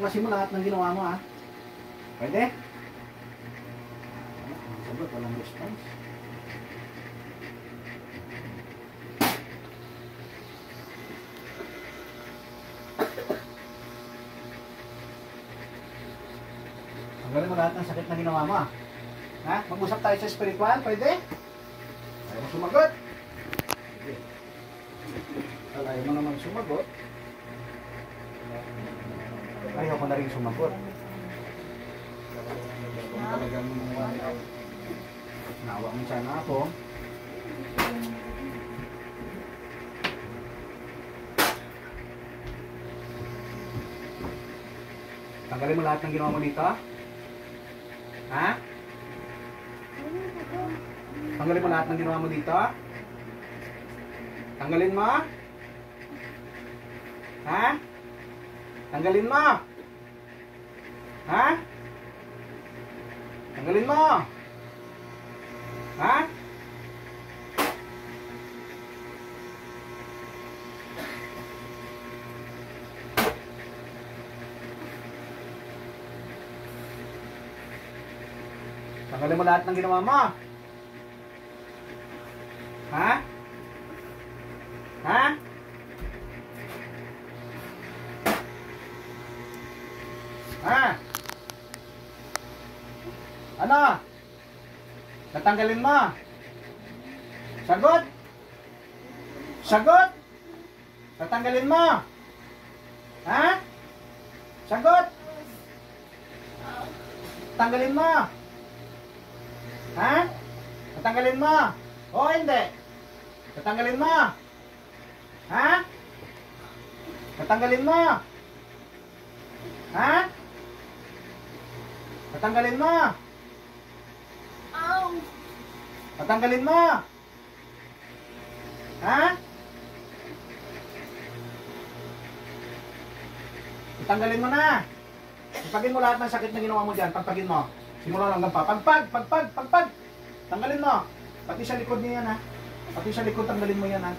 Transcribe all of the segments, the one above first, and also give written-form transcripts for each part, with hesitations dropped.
Baklasin mo lahat ng ginawa mo, ha? Pwede? Sagot, walang response. Tanggalin mo lahat ng sakit na ginawa mo, ha? Ha? Mag-usap tayo sa spiritual, pwede? Ayaw mo sumagot? Sige. Ayaw mo naman sumagot. Ayaw ko na rin sumagot. Kung talagang nawa mo sana ako. Tanggalin mo lahat ng ginawa mo dito. Ha? Tanggalin mo lahat ng ginawa mo dito. Tanggalin mo. Ha? Tanggalin mo. Ha? Tanggalin mo. Ha? Tanggalin mo lahat ng ginawa mo. Ha? Ha? Ha? Ano? Natanggalin mo? Sagot? Sagot? Natanggalin mo? Ha? Sagot? Tanggalin mo? Ha? Natanggalin mo? O hindi? Natanggalin mo? Ha? Natanggalin mo? Ha? Natanggalin mo? Natanggalin mo? Ha? Natanggalin mo na. Pagpagin mo lahat ng sakit na ginawa mo dyan. Pagpagin mo. Simula hanggang pa. Pagpag. Tanggalin mo. Pati sa likod niya yan, ha. Pati sa likod tanggalin mo yan, ha.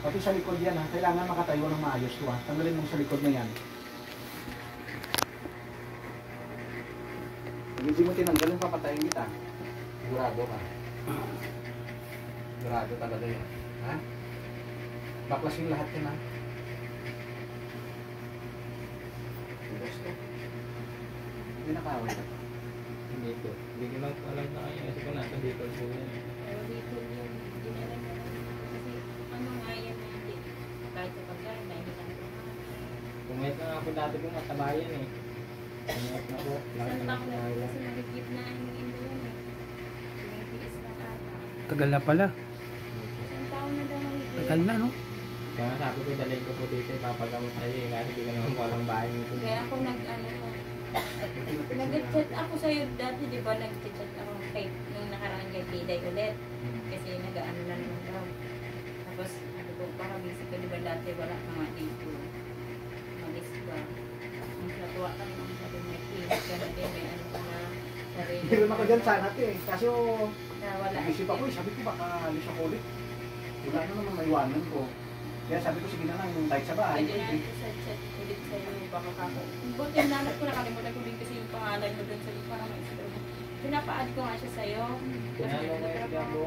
Pati sa likod yan, ha. Kailangan makatayo ng maayos to, ha. Tanggalin mo sa likod na yan. Pag hindi mo tinanggalin, papatayin kita. Sigurado ka. Sigurado talaga yan. Ha? Baklasin lahat yan, ha. Gusto. Hindi nakawin ka. Dito. Hindi ko lang alam na kayo. Kasi kung nasa dito po yan. Pero dito yun. Dinala na lang. Kasi ano nga yan na hindi. Kahit sa pagkain, dahil lang ito. Pumayat na ako dati po matabayan eh. Pumayat na po. Laki Isang na taon na pumayat. kasi magigit na ang ino yun eh. Pinitiis na ata. Tagal na pala. Isang taon na daw magigit. Tagal na, no? Kaya sabi ko dalhin ko po dito ipapagamot sa'yo eh. Kasi hindi ka naman po alam bahay nito. Kaya ako nag-chat ako sa'yo dati, di ba? Nag-chat ako kay, nung nakaraan kay Piday ulit. Kasi nag-ano na naman daw. Tapos, sabi ko, para busy ko, di ba dati wala ka nga dito. Malis ka. Ang natuwa ka naman, sabi mo, may clinic ka na din, may ano ka na sarili. Hindi rin ako dyan sana, te. Kaso, Na wala. nag-isip ako, sabi ko baka alis ako ulit. Wala na naman maiwanan ko. Kaya sabi ko, sige na lang, yung kahit sa bahay. Pwede na ito sa chat ulit sa'yo, baka kako. Buti yung nanap ko, nakalimutan ko din kasi yung pangalan mo dun sa'yo, para ma-explore mo. Pina-add ko nga siya sa'yo. Kasi Pinalo dito ngayon pero gabo.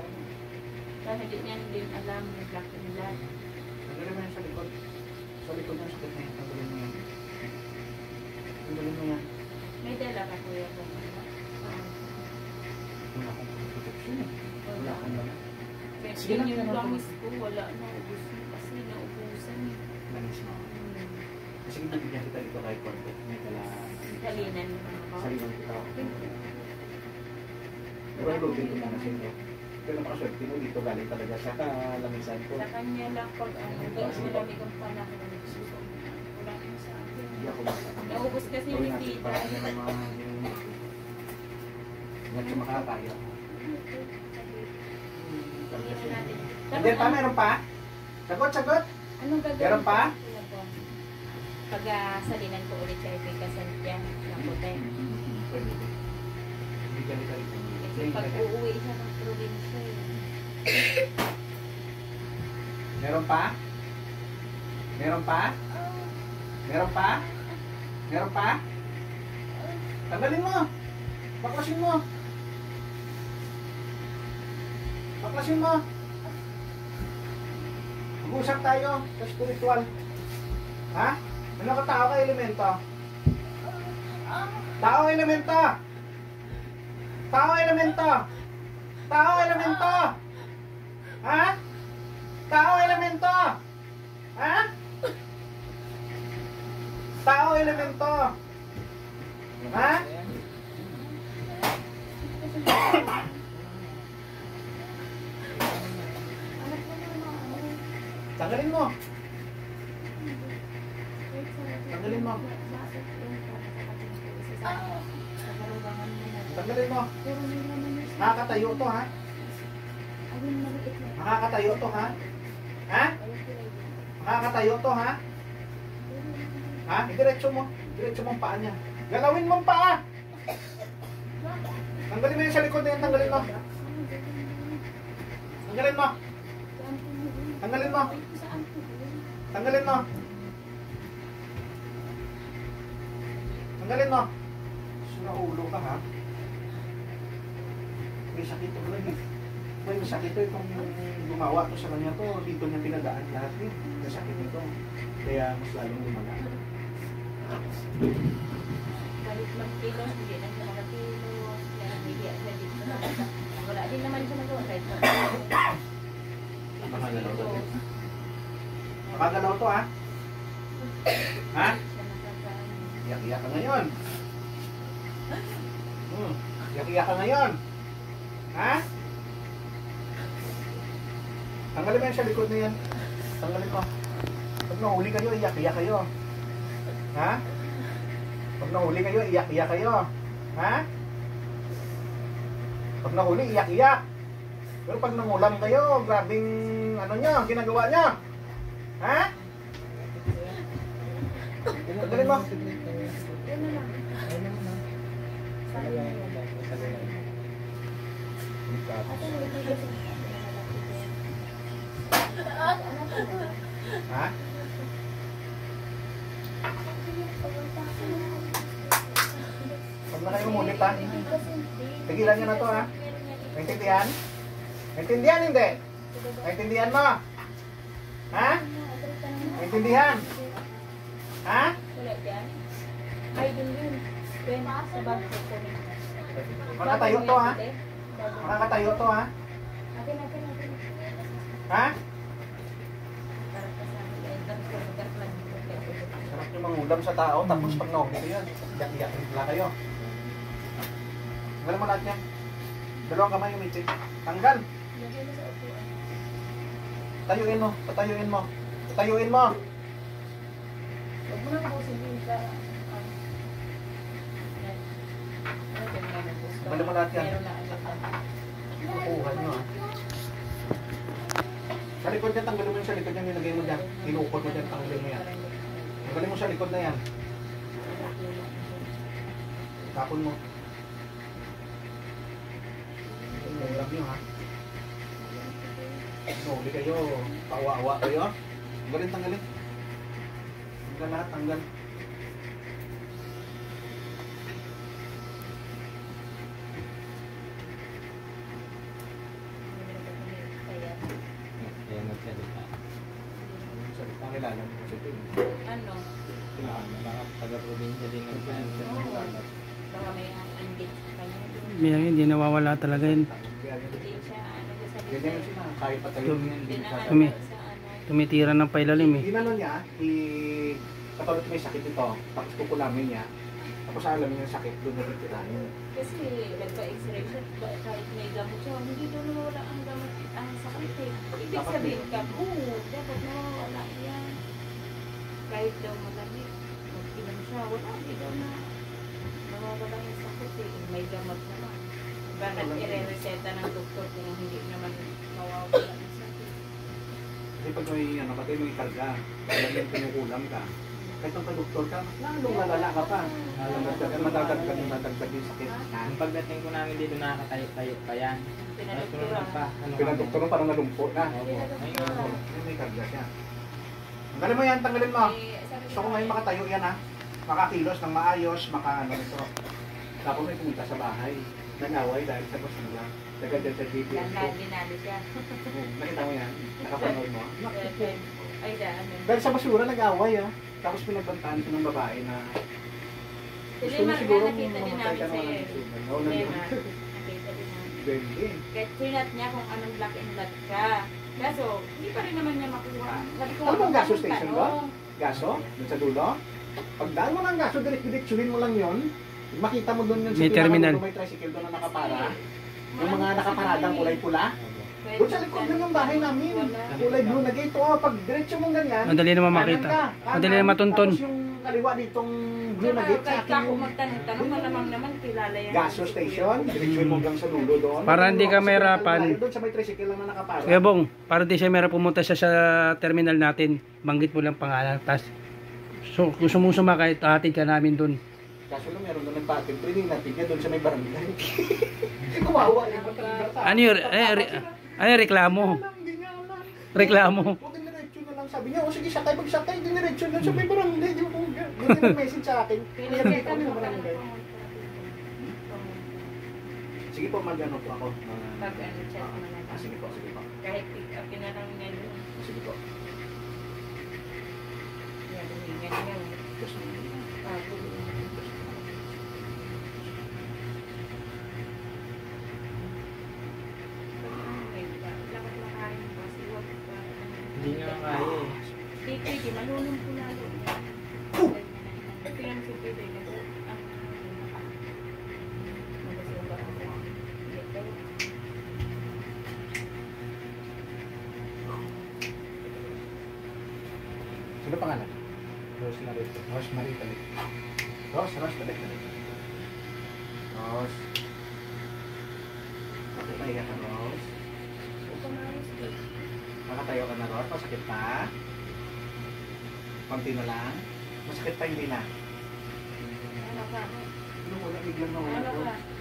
dahil hindi niya din alam, nag-block nila. Tanggalin mo yan sa likod. Sa likod ng sakit na yan. Tanggalin mo yan. Tanggalin mo yan. May dala ka kuya ko. Wala akong protection eh. Wala akong dala. Sige Kasi lang, yung ganun langis ko, wala na, ubus na kasi naubusan eh. Manis mo. Kasi nabigyan kita dito kahit konti. May dala. Salinan mo na ako. Salinan kita. Pero lubin ko na sa inyo. Pero nakaswerte mo dito galing talaga sa kalamisan ko. Sa kanya lang pag ano, doon malamig ang panahon. Wala na sa akin. Hindi ako basta. Naubos kasi Gawin yung natin tita. para yung mga medyo makakaya. Tingnan natin. Hindi pa, meron pa? Sagot. Anong gagawin Meron pa? ko? Pag salinan ko ulit siya, ipikasan niya ng puti. Pwede. Hindi ganito rin. Kasi pag uuwi siya ng probinsya eh. Meron pa? Meron pa? Meron pa? Meron pa? Tanggalin mo. Baklasin mo. Baklasin mo. Mag-usap tayo sa spiritual. Ha? Ano ka tao ka elemento? Tao elemento. Tao elemento. Tao elemento. Ha? Tao elemento. Ha? Tao elemento. Ha? Tanggalin mo. Tanggalin mo. Tanggalin mo. Nakakatayo to, ha? Nakakatayo to, ha? Ha? Nakakatayo to, ha? Ha? Diretso mo. Diretso mo ang paa niya. Galawin mo ang paa. Tanggalin mo yung sa likod na yan. Tanggalin mo. Tanggalin mo. Tanggalin mo. Tanggalin mo. Tanggalin mo. Sura ulo ka, ha? May sakit ito lang, eh. May sakit ito itong gumawa to sa kanya to. Dito niya pinadaan lahat, eh. May sakit ito. Kaya mas lalong gumagaan. Kahit magkilos, hindi na siya makakilos. Kaya hindi siya dito. Wala din naman siya magawa kahit Makagalaw to. Makagalaw to, ha? Ha? Iyak-iyak ka ngayon. Iyak-iyak ka ngayon. Ha? Tanggalin mo yan sa likod na yan. Tanggalin mo. Pag nahuli kayo, iyak-iyak kayo. Ha? Pag nahuli kayo, iyak-iyak kayo. Ha? Pag nahuli, iyak-iyak. Pero pag nangulam kayo, grabing ano nyo, ginagawa nyo. Ha? Tanggalin mo. Ha? Huwag na kayo umulit, ha? Tigilan nyo na to, ha? Naintindihan? Naintindihan hindi? Naintindihan mo? Ha? Naintindihan? Ha? Wala dyan. Ay, dun yun. Kaya sa bangko ko. Makatayo to, ha? Makakatayo to, ha? Akin. Ha? Para ka sa akin. Sarap yung mangulam sa tao, tapos pag nahuli kayo, iyak-iyak pala kayo. Tanggalin mo lahat yan. Dalawang kamay umitik. Tanggal. Tayuin mo. Patayuin mo. Patayuin mo. Huwag mo na po sabihin ka. Tanggalin mo lahat yan. Meron na agad. Kukuha nyo, ha? Sa likod yan, tanggalin mo yung sa likod yan, nilagay mo dyan. Tinukod mo dyan, tanggalin mo yan. Tanggalin mo sa likod na yan. Tapon mo. Ulam nyo, ha? Nahuli kayo, paawa-awa kayo. Tanggalin, tanggalin. Tanggal lahat, tanggal. Kaya magsalita. Salita ang ilalim mo kasi ito. Ano? Baka taga-probinsya din ang salat. Baka may anggit sa kanya. Hindi nawawala talaga yun. Hindi siya ano sa Ganyan yung sila, kahit patayo niya, hindi siya. Tumi- sa ano. Tumitira ng pailalim eh. Ginano niya, katulad may sakit ito, tapos kukulamin niya, tapos alam niya yung sakit, doon natitirahin. Kasi nagpa-x-ray siya, kahit may gamot siya, hindi daw nawawala ang gamot ang sakit eh. Ibig Dapat sabihin yun. ka, oo, dapat nawawala yan. Kahit daw malamig, mag-inom siya, wala, hindi daw na nawawala yung sakit eh. May gamot naman. Bakit i-reseta ng doktor kung hindi naman mawawala yung sakit? Kasi pag may, pati may karga, alam niya pinukulam ka, kahit ang doktor ka, lalong lalala ka pa. Madadagdag yung sakit. Ang pagdating ko namin dito, nakakatayo-tayo pa yan. Pinadoktoran. pa. Pinadoktor mo parang nalumpo na. Opo. May karga siya. Tanggalin mo yan, tanggalin mo. Eh, sabi Gusto ko ngayon makatayo yan, ha? makakilos ng maayos, makaano ito. Tapos may pumunta sa bahay. Nangaway dahil sa basura. Daga dyan sa GPS ko. Dinali siya. Nakita mo yan? Nakapanood mo? Ay, ano. Dahil sa basura nag-away Tapos pinagbantaan ko ng babae na Hindi, gusto mo Marga, siguro nakita din mamatay ka namin naman sa'yo. ng sugat. Oo, Hindi, nandun. Mar. Nakita din namin. Depende. Kahit sinat niya kung anong black and black ka. Kaso, hindi pa rin naman niya makuha. Sabi ko, Ano bang gaso "Anong station tanong?" ba? Gaso? Doon sa dulo? Pagdaan mo ng gaso, direct-directionin mo lang yon. Makita mo doon yun May terminal. May tricycle doon na nakapara. Yung mga nakaparadang kulay pula. Pwede Doon sa likod dyan. lang ng bahay namin. Wala. Kulay blue na gate. Oh, pag diretso mong ganyan. Madali naman kanan makita. ka, Madali kanan. naman matunton. Tapos yung kaliwa ditong blue na Tsaka, gate sa kahit akin ako yung magtanong-tanong, malamang naman kilala yan. gaso station. Diretso mo hanggang sa dulo doon. Para hindi ka mahirapan. Doon sa may tricycle lang na nakapara. Kaya Bong, para di siya meron pumunta siya sa terminal natin, banggit mo lang pangalan. Tapos, so, kung sumusuma kahit hatid ka namin dun. Kaso lang meron doon nagpatid. Pwede natin ka doon sa may barangay. Kumawa. Ano yun? Reklamo. Hindi niya alam. Reklamo. O, diniretso na lang. Sabi niya, o sige, sakay. Pagsakay, diniretso na sa may barangay. Di ko yung message sa akin. Kaya dito Pinagkita kami mo sa ka barangay. Sige po, mag-ano po ako. Pag ano, chat mo na lang. Sige po, sige po. Kahit pick up na lang niya doon. Sige po. Yan, humingan niya. Gusto mo. Bago. Dapat makain mo kasi wag ka. Hindi nga kaya eh. Di pwede, malunong po lalo. Tingnan mo si Pwede. Sino pangalan? Rosemary. Rosemary Talit. Rose Talit. Rose. Bakit naiyak ka, Rose? Makatayo ka na, Rose? Masakit pa? Konti na lang? Masakit pa hindi na? Ano ka? Ano wala, biglang nawala, Ano Rose. ka?